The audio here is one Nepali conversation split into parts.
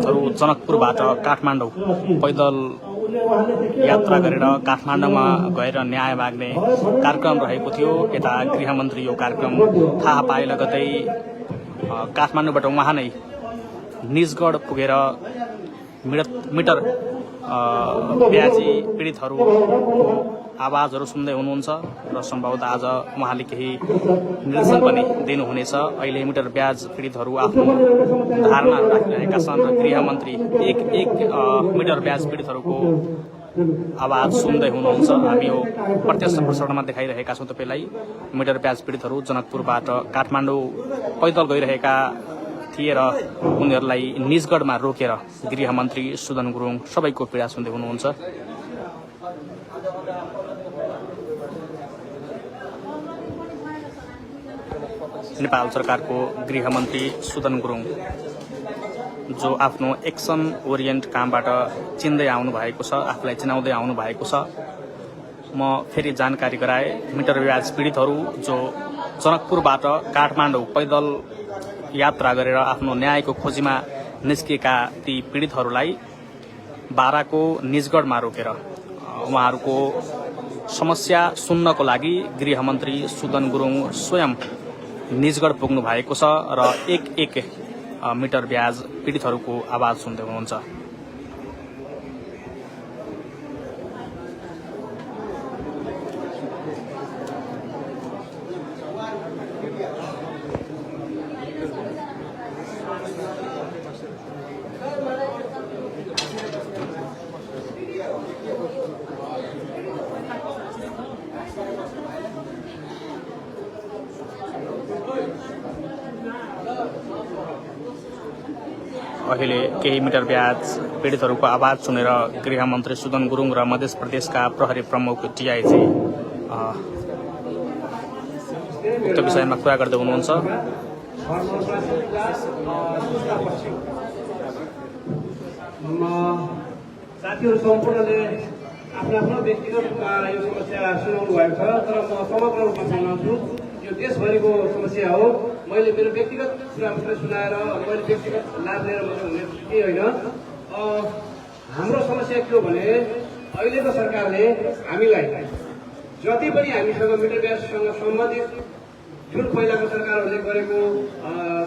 सन्थहरू जनकपुरबाट काठमाडौँ पैदल यात्रा गरेर काठमाडौँमा गएर न्याय माग्ने कार्यक्रम रहेको थियो। यता गृहमन्त्री यो कार्यक्रम थाहा पाए लगतै काठमाडौँबाट उहाँ नै निजगढ पुगेर मिटर ब्याजी पीडितहरूको आवाजहरू सुन्दै हुनुहुन्छ र सम्भवतः आज उहाँले केही निर्देशन पनि दिनुहुनेछ। अहिले मिटर ब्याज पीडितहरू आफ्नो धारणा राखिरहेका छन् र गृहमन्त्री एक मिटर ब्याज पीडितहरूको आवाज सुन्दै हुनुहुन्छ। हामी यो प्रत्यक्ष प्रसारणमा देखाइरहेका छौँ तपाईँलाई। मिटर ब्याज पीडितहरू जनकपुरबाट काठमाडौँ पैदल गइरहेका थिए र उनीहरूलाई निजगढमा रोकेर गृहमन्त्री सुदन गुरुङ सबैको पीडा सुन्दै हुनुहुन्छ। नेपाल सरकारको गृहमन्त्री सुदन गुरुङ जो आफ्नो एक्सन ओरिएन्ट कामबाट चिन्दै आउनु भएको छ, आफूलाई चिनाउँदै आउनु भएको छ। म फेरि जानकारी गराए, मिटर ब्याज पीडितहरू जो जनकपुरबाट काठमाडौँ पैदल यात्रा गरेर आफ्नो न्यायको खोजीमा निस्किएका ती पीडितहरूलाई बाराको निजगढमा रोकेर उहाँहरूको समस्या सुन्नको लागि गृहमन्त्री सुदन गुरुङ स्वयं निजगढ पुग्नु भएको छ र एक मिटर ब्याज पीडितहरूको आवाज सुन्दै हुनुहुन्छ। अहिले केही मिटर ब्याज पीडितहरूको आवाज सुनेर गृहमन्त्री सुदन गुरुङ र मध्य प्रदेशका प्रहरी प्रमुख डिआइजी उक्त विषयमा कुरा गर्दै हुनुहुन्छ। साथीहरू सम्पूर्णले आफ्नो आफ्नो व्यक्तिगत यो समस्या सुनाउनु भएको छ, तर म समग्र रूपमा सुनाउँछु। यो देशभरिको समस्या हो। मैले मेरो व्यक्तिगत कुरा मात्रै सुनाएर मैले व्यक्तिगत लाभ लिएर मात्रै हुने केही होइन। हाम्रो समस्या के हो भने अहिलेको सरकारले हामीलाई जति पनि हामीसँग मिटर ब्याजसँग सम्बन्धित जुन पहिलाको सरकारहरूले गरेको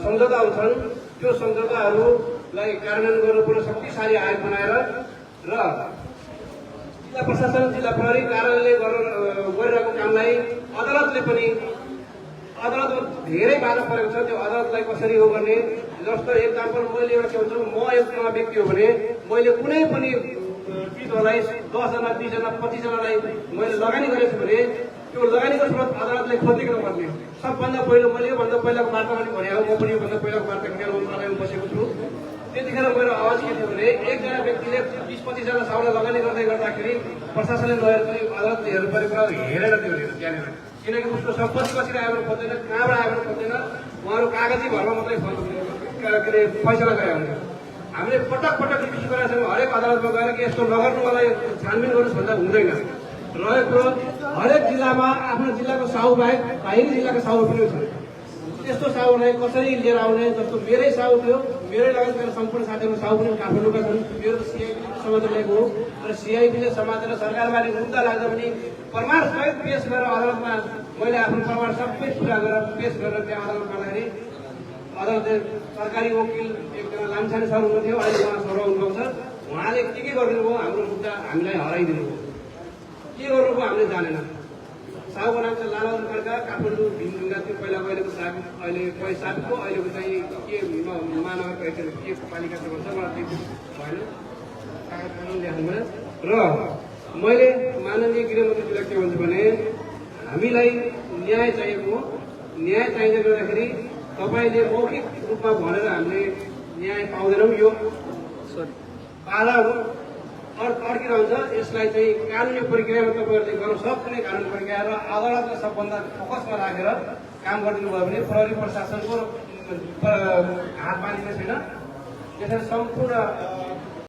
सम्झौताहरू छन् त्यो सम्झौताहरूलाई कार्यान्वयन गर्नुपर्ने शक्तिशाली आयोग बनाएर र जिल्ला प्रशासन जिल्ला प्रहरी कार्यालयले गरिरहेको कामलाई अदालतमा धेरै बाधा परेको छ। त्यो अदालतलाई कसरी हो गर्ने, जस्तो एक्जाम्पल मैले एउटा के भन्छु, म एउटा व्यक्ति हो भने मैले कुनै पनि चिजहरूलाई 10 जना 20 जना 25 जनालाई मैले लगानी गरेको छु भने त्यो लगानीको स्रोत अदालतलाई खोजिदिनु पर्ने। सबभन्दा पहिलो मैले योभन्दा पहिलाको वार्ता पनि भने हो, म पनि योभन्दा पहिलाको वार्ता खेर मन्त्रालयमा बसेको छु। त्यतिखेर मेरो आवाज के थियो भने एकजना व्यक्तिले 20-25 जना साउलाई लगानी गर्दाखेरि प्रशासनले लगेर चाहिँ अदालतले हेर्नु परेको कुरा हेरेर त्यो त्यहाँनिर, किनकि उसको सम्पत्ति कसरी आएर खोज्दैन, कहाँबाट आएर खोज्दैन, उहाँहरू कागजी भरमा मात्रै फैसला गरे हुन्छ। हामीले पटक रिक्वेस्ट गरेका छौँ हरेक अदालतमा गएर कि यस्तो नगर्नु, मलाई छानबिन गर्नुहोस् भन्दा हुँदैन। रहेको हरेक जिल्लामा आफ्नो जिल्लाको साहु बाहेक बाहिरी जिल्लाको साहु पनि छ। त्यस्तो साहुलाई कसरी लिएर आउने, जस्तो मेरै साहु थियो, मेरै लगायत मेरो सम्पूर्ण साथीहरू साहु पनि काठमाडौँका छन्। मेरो त सिआइपीले समातेर ल्याएको हो र सिआइपीले समातेर सरकारबारे मुद्दा लाग्दा पनि प्रमाण सहित पेश गरेर अदालतमा मैले आफ्नो प्रमाण सबै पुरा गरेर पेश गरेर त्यहाँ अदालतमा गर्दाखेरि अदालतले सरकारी वकिल एकजना लामछाने सर हुनुहुन्थ्यो, अहिले उहाँ सर हुनुहुन्छ। उहाँले के गरिदिनु भयो, हाम्रो मुद्दा हामीलाई हराइदिनु भयो। के गर्नुभयो हामीले जानेन। साहुको नाम चाहिँ लालबहादुर खड्का, काठमाडौँ भीमढुङ्गा थियो पहिला, अहिलेको साहब अहिले कोही साहबको अहिलेको चाहिँ के महानगरको के पालिका चाहिँ भन्छ मलाई त्यो भएन, कागज ल्याउनु भएन। र मैले माननीय गृहमन्त्रीजीलाई के भन्छु भने हामीलाई न्याय चाहिएको हो। न्याय चाहिँदै गर्दाखेरि तपाईँले मौखिक रूपमा भनेर हामीले न्याय पाउँदैनौँ। यो बाधा हो, अड्किरहन्छ। यसलाई चाहिँ कानुनी प्रक्रियामा तपाईँहरूले गर्नु सक्ने कानुनी प्रक्रिया र अदालतलाई सबभन्दा फोकसमा राखेर काम गरिदिनु भयो भने प्रहरी प्रशासनको हात बाँधिने छैन। त्यसरी सम्पूर्ण